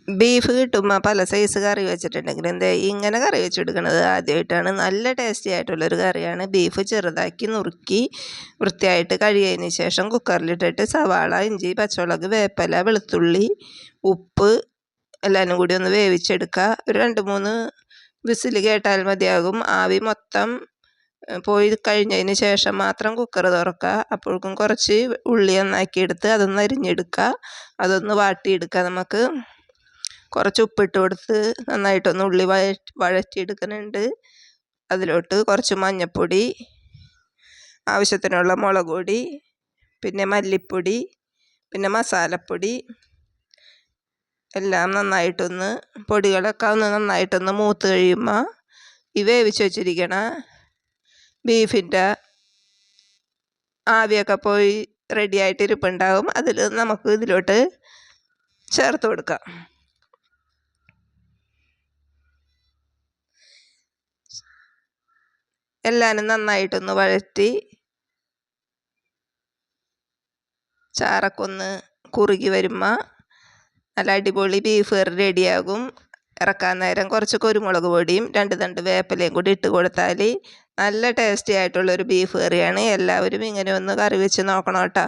Beef കിട്ടുമ്പോൾ പല size കറി വെച്ചിട്ടുണ്ടെങ്കിൽ എന്താ ഇങ്ങനെ കറി വെച്ചെടുക്കുന്നത് ആദ്യമായിട്ടാണ്. നല്ല ടേസ്റ്റി ആയിട്ടുള്ളൊരു കറിയാണ്. ബീഫ് ചെറുതാക്കി നുറുക്കി വൃത്തിയായിട്ട് കഴുകിയതിന് ശേഷം കുക്കറിലിട്ടിട്ട് സവാള, ഇഞ്ചി, പച്ചമുളക്, വേപ്പില, വെളുത്തുള്ളി, ഉപ്പ് എല്ലാവരും കൂടി ഒന്ന് വേവിച്ചെടുക്കുക. ഒരു 2-3 വിസിൽ കേട്ടാൽ മതിയാകും. ആവി മൊത്തം പോയി കഴിഞ്ഞതിന് ശേഷം മാത്രം കുക്കർ തുറക്കുക. അപ്പോഴേക്കും കുറച്ച് ഉള്ളി നന്നാക്കിയെടുത്ത് അതൊന്ന് അരിഞ്ഞെടുക്കുക. അതൊന്ന് വാട്ടിയെടുക്കുക. നമുക്ക് കുറച്ച് ഉപ്പിട്ട് കൊടുത്ത് നന്നായിട്ടൊന്ന് ഉള്ളി വഴറ്റിയെടുക്കുന്നുണ്ട്. അതിലോട്ട് കുറച്ച് മഞ്ഞൾപ്പൊടി, ആവശ്യത്തിനുള്ള മുളക് പൊടി, പിന്നെ മല്ലിപ്പൊടി, പിന്നെ മസാലപ്പൊടി എല്ലാം നന്നായിട്ടൊന്ന് പൊടികളൊക്കെ ഒന്ന് നന്നായിട്ടൊന്ന് മൂത്ത് കഴിയുമ്പോൾ ഈ വേവിച്ച് വെച്ചിരിക്കണ ബീഫിൻ്റെ ആവിയൊക്കെ പോയി റെഡിയായിട്ട് ഇരിപ്പുണ്ടാകും. അതിൽ നമുക്ക് ഇതിലോട്ട് ചേർത്ത് കൊടുക്കാം. എല്ലാവരും നന്നായിട്ടൊന്ന് വഴറ്റി ചാറൊക്കെ ഒന്ന് കുറുകി വരുമ്പോൾ നല്ല അടിപൊളി ബീഫ് കറി റെഡിയാകും. ഇറക്കാൻ നേരം കുറച്ച് കുരുമുളക് പൊടിയും 2 തണ്ട് വേപ്പിലയും കൂടി ഇട്ട് കൊടുത്താൽ നല്ല ടേസ്റ്റി ആയിട്ടുള്ളൊരു ബീഫ് കറിയാണ്. എല്ലാവരും ഇങ്ങനെ ഒന്ന് കറി വെച്ച് നോക്കണം കേട്ടോ.